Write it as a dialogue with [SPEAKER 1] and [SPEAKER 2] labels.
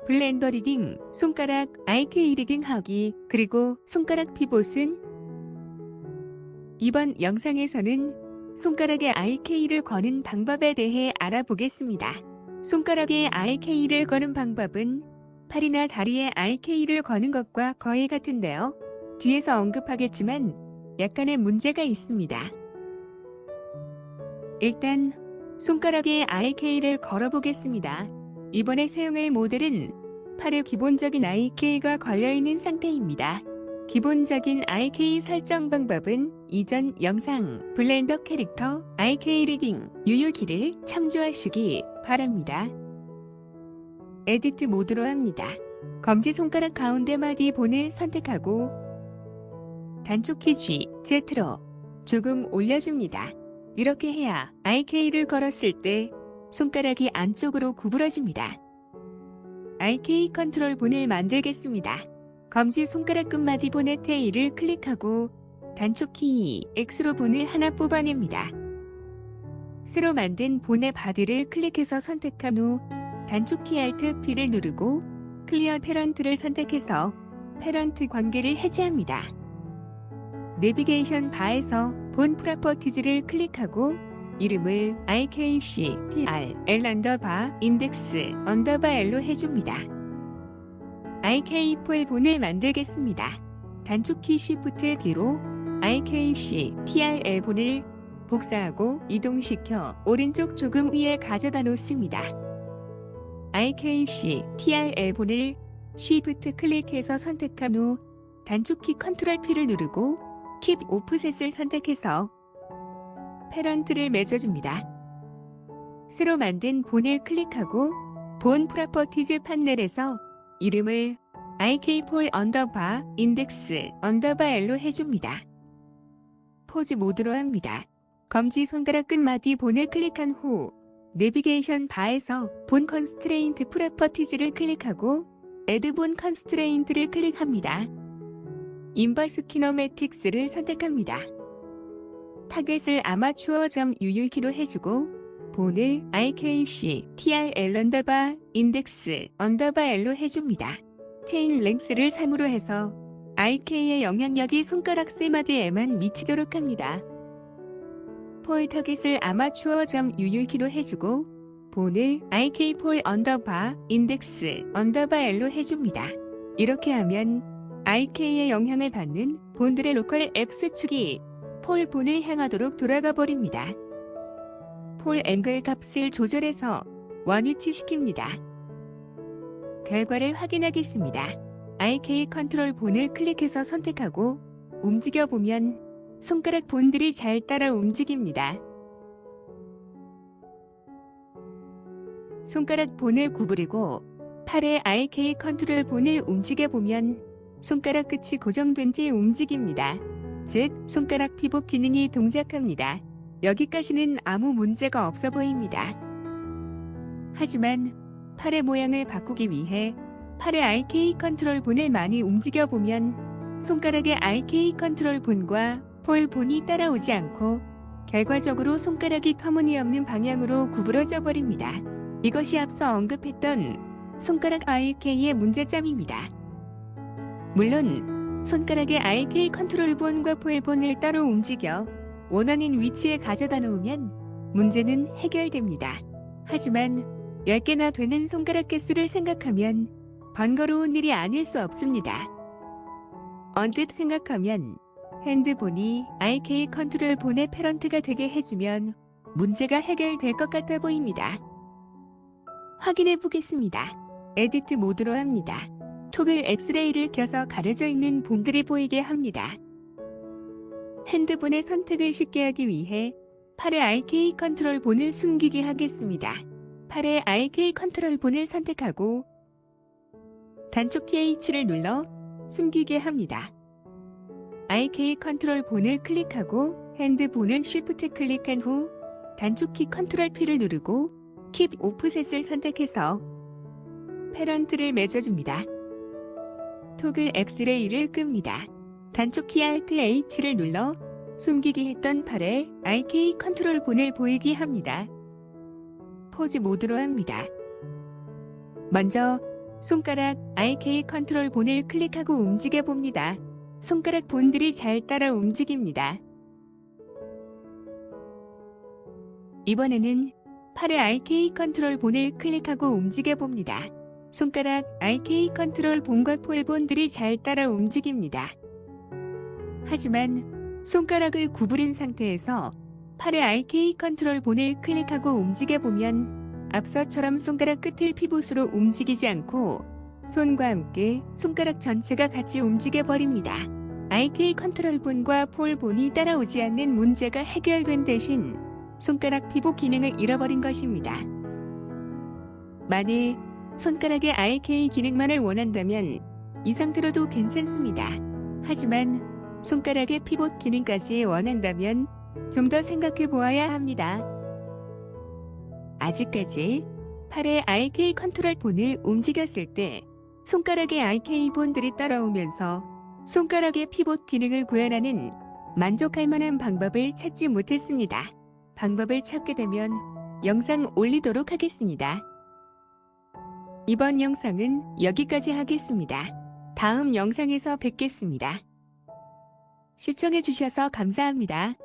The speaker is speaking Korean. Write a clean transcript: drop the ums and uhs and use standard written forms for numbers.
[SPEAKER 1] 블렌더 리딩, 손가락 IK 리딩 하기, 그리고 손가락 피봇은 이번 영상에서는 손가락에 IK를 거는 방법에 대해 알아보겠습니다. 손가락에 IK를 거는 방법은 팔이나 다리에 IK를 거는 것과 거의 같은데요. 뒤에서 언급하겠지만 약간의 문제가 있습니다. 일단 손가락에 IK를 걸어보겠습니다. 이번에 사용할 모델은 팔에 기본적인 IK가 걸려있는 상태입니다. 기본적인 IK 설정 방법은 이전 영상 블렌더 캐릭터 IK 리딩 유효키를 참조하시기 바랍니다. 에디트 모드로 합니다. 검지손가락 가운데 마디 본을 선택하고 단축키 G, Z로 조금 올려줍니다. 이렇게 해야 IK를 걸었을 때 손가락이 안쪽으로 구부러집니다. IK 컨트롤 본을 만들겠습니다. 검지손가락 끝마디 본의 테일을 클릭하고 단축키 X로 본을 하나 뽑아냅니다. 새로 만든 본의 바디를 클릭해서 선택한 후 단축키 Alt P를 누르고 클리어 패런트를 선택해서 패런트 관계를 해제합니다. 내비게이션 바에서 본 프로퍼티즈를 클릭하고 이름을 IKCTRL 인덱스 L로 해줍니다. IK4 본을 만들겠습니다. 단축키 Shift D로 IKCTRL 본을 복사하고 이동시켜 오른쪽 조금 위에 가져다 놓습니다. IKCTRL 본을 Shift 클릭해서 선택한 후 단축키 Ctrl P를 누르고 Keep Offset을 선택해서 패런트를 맺어줍니다. 새로 만든 본을 클릭하고 본 프로퍼티즈 판넬에서 이름을 IK4 인덱스 L로 해줍니다. 포즈 모드로 합니다. 검지손가락 끝마디 본을 클릭한 후 내비게이션 바에서 본 컨스트레인트 프로퍼티즈를 클릭하고 Add 본 컨스트레인트를 클릭합니다. 인버스 키너매틱스를 선택합니다. 타겟을 아마추어 UU키로 해주고 본을 IKCTRL 인덱스 L로 해줍니다. 체인 랭스를 3으로 해서 IK의 영향력이 손가락 세마디에만 미치도록 합니다. 폴 타겟을 아마추어 UU키로 해주고 본을 IK4 인덱스 L로 해줍니다. 이렇게 하면 IK의 영향을 받는 본들의 로컬 X축이 폴 본을 향하도록 돌아가 버립니다. 폴 앵글 값을 조절해서 원위치 시킵니다. 결과를 확인하겠습니다. IK 컨트롤 본을 클릭해서 선택하고 움직여 보면 손가락 본들이 잘 따라 움직입니다. 손가락 본을 구부리고 팔의 IK 컨트롤 본을 움직여 보면 손가락 끝이 고정된 채 움직입니다. 즉, 손가락 피봇 기능이 동작합니다. 여기까지는 아무 문제가 없어 보입니다. 하지만 팔의 모양을 바꾸기 위해 팔의 IK 컨트롤 본을 많이 움직여 보면 손가락의 IK 컨트롤 본과 폴 본이 따라오지 않고 결과적으로 손가락이 터무니없는 방향으로 구부러져 버립니다. 이것이 앞서 언급했던 손가락 IK의 문제점입니다. 물론 손가락의 IK 컨트롤 본과 폴 본을 따로 움직여 원하는 위치에 가져다 놓으면 문제는 해결됩니다. 하지만 10개나 되는 손가락 개수를 생각하면 번거로운 일이 아닐 수 없습니다. 언뜻 생각하면 핸드본이 IK 컨트롤 본의 패런트가 되게 해주면 문제가 해결될 것 같아 보입니다. 확인해 보겠습니다. 에디트 모드로 합니다. 토글 엑스레이를 켜서 가려져 있는 본들이 보이게 합니다. 핸드본의 선택을 쉽게 하기 위해 팔의 IK 컨트롤 본을 숨기게 하겠습니다. 팔의 IK 컨트롤 본을 선택하고 단축키 H를 눌러 숨기게 합니다. IK 컨트롤 본을 클릭하고 핸드본을 Shift 클릭한 후 단축키 Ctrl P를 누르고 Keep Offset을 선택해서 패런트를 맺어줍니다. 토글 엑스레이를 끕니다. 단축키 Alt H를 눌러 숨기기 했던 팔에 IK 컨트롤 본을 보이게 합니다. 포즈 모드로 합니다. 먼저 손가락 IK 컨트롤 본을 클릭하고 움직여 봅니다. 손가락 본들이 잘 따라 움직입니다. 이번에는 팔의 IK 컨트롤 본을 클릭하고 움직여 봅니다. 손가락 IK 컨트롤 본과 폴본들이 잘 따라 움직입니다. 하지만 손가락을 구부린 상태에서 팔의 IK 컨트롤 본을 클릭하고 움직여 보면 앞서처럼 손가락 끝을 피봇으로 움직이지 않고 손과 함께 손가락 전체가 같이 움직여 버립니다. IK 컨트롤 본과 폴 본이 따라오지 않는 문제가 해결된 대신 손가락 피봇 기능을 잃어버린 것입니다. 만일 손가락의 IK 기능만을 원한다면 이 상태로도 괜찮습니다. 하지만 손가락의 피봇 기능까지 원한다면 좀 더 생각해 보아야 합니다. 아직까지 팔의 IK 컨트롤 본을 움직였을 때 손가락의 IK 본들이 따라오면서 손가락의 피봇 기능을 구현하는 만족할 만한 방법을 찾지 못했습니다. 방법을 찾게 되면 영상 올리도록 하겠습니다. 이번 영상은 여기까지 하겠습니다. 다음 영상에서 뵙겠습니다. 시청해주셔서 감사합니다.